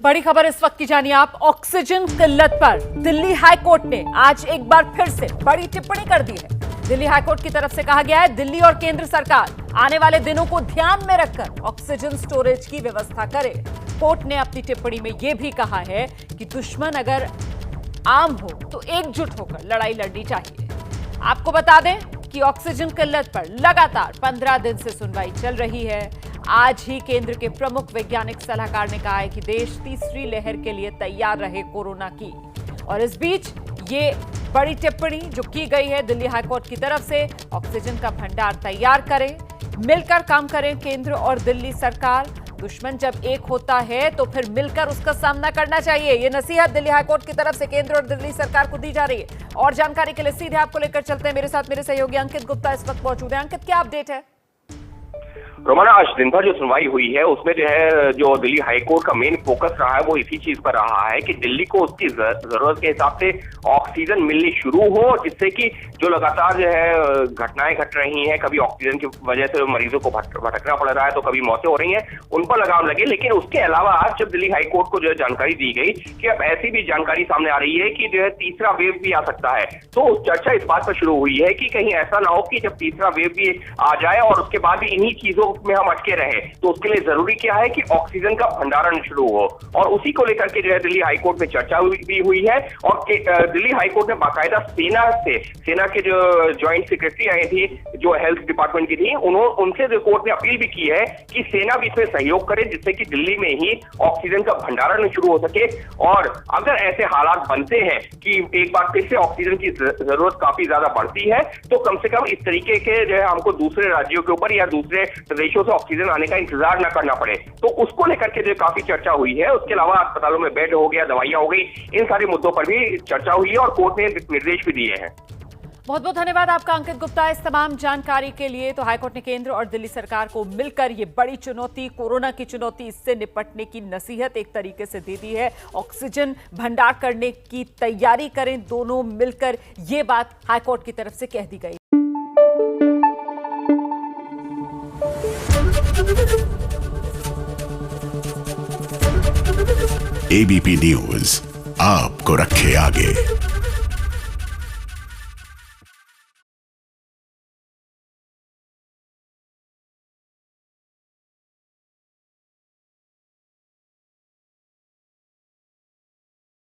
बड़ी खबर इस वक्त की जानिए आप। ऑक्सीजन किल्लत पर दिल्ली हाईकोर्ट ने आज एक बार फिर से बड़ी टिप्पणी कर दी है। दिल्ली हाईकोर्ट की तरफ से कहा गया है, दिल्ली और केंद्र सरकार आने वाले दिनों को ध्यान में रखकर ऑक्सीजन स्टोरेज की व्यवस्था करे। कोर्ट ने अपनी टिप्पणी में यह भी कहा है कि दुश्मन अगर आम हो तो एकजुट होकर लड़ाई लड़नी चाहिए। आपको बता दें कि ऑक्सीजन किल्लत पर लगातार 15 दिन से सुनवाई चल रही है। आज ही केंद्र के प्रमुख वैज्ञानिक सलाहकार ने कहा है कि देश तीसरी लहर के लिए तैयार रहे कोरोना की। और इस बीच ये बड़ी टिप्पणी जो की गई है दिल्ली हाईकोर्ट की तरफ से, ऑक्सीजन का भंडार तैयार करें, मिलकर काम करें केंद्र और दिल्ली सरकार। दुश्मन जब एक होता है तो फिर मिलकर उसका सामना करना चाहिए। ये नसीहत दिल्ली हाईकोर्ट की तरफ से केंद्र और दिल्ली सरकार को दी जा रही है। और जानकारी के लिए सीधे आपको लेकर चलते हैं, मेरे साथ मेरे सहयोगी अंकित गुप्ता इस वक्त मौजूद है। अंकित, क्या अपडेट है? रोमाना, आज दिन भर जो सुनवाई हुई है उसमें जो दिल्ली हाईकोर्ट का मेन फोकस रहा है वो इसी चीज पर रहा है कि दिल्ली को उसकी जरूरत के हिसाब से ऑक्सीजन मिलनी शुरू हो, जिससे कि जो लगातार घटनाएं घट रही हैं, कभी ऑक्सीजन की वजह से मरीजों को भटकना पड़ रहा है तो कभी मौतें हो रही हैं, उन पर लगाम लगे। लेकिन उसके अलावा आज जब दिल्ली हाईकोर्ट को जानकारी दी गई कि अब ऐसी भी जानकारी सामने आ रही है कि तीसरा वेव भी आ सकता है, तो चर्चा इस बात पर शुरू हुई है कि कहीं ऐसा ना हो कि जब तीसरा वेव भी आ जाए और उसके बाद भी इन्हीं चीजों में हम अटके रहे। तो उसके लिए जरूरी क्या है कि ऑक्सीजन का भंडारण शुरू हो, और उसी को लेकर के दिल्ली हाईकोर्ट में चर्चा भी हुई है। और दिल्ली हाईकोर्ट ने बाकायदा सेना के जो ज्वाइंट सेक्रेटरी आई थी, जो हेल्थ डिपार्टमेंट की थी, उनसे कोर्ट ने अपील भी की है कि सेना भी इसमें सहयोग करे, जिससे कि दिल्ली में ही ऑक्सीजन का भंडारण शुरू हो सके। और अगर ऐसे हालात बनते हैं कि एक बार फिर से ऑक्सीजन की जरूरत काफी ज्यादा बढ़ती है, तो कम से कम इस तरीके के हमको दूसरे राज्यों के ऊपर या दूसरे प्रदेशों से ऑक्सीजन आने का इंतजार न करना पड़े, तो उसको लेकर के काफी चर्चा हुई है। उसके अलावा अस्पतालों में बेड हो गया, दवाइयां हो गई, इन सारे मुद्दों पर भी चर्चा हुई है और कोर्ट ने निर्देश भी दिए हैं। बहुत बहुत धन्यवाद आपका अंकित गुप्ता इस तमाम जानकारी के लिए। तो हाईकोर्ट ने केंद्र और दिल्ली सरकार को मिलकर ये बड़ी चुनौती, कोरोना की चुनौती, इससे निपटने की नसीहत एक तरीके से दे दी है। ऑक्सीजन भंडार करने की तैयारी करें, दोनों मिलकर, ये बात हाईकोर्ट की तरफ से कह दी गई। एबीपी न्यूज आपको रखे आगे।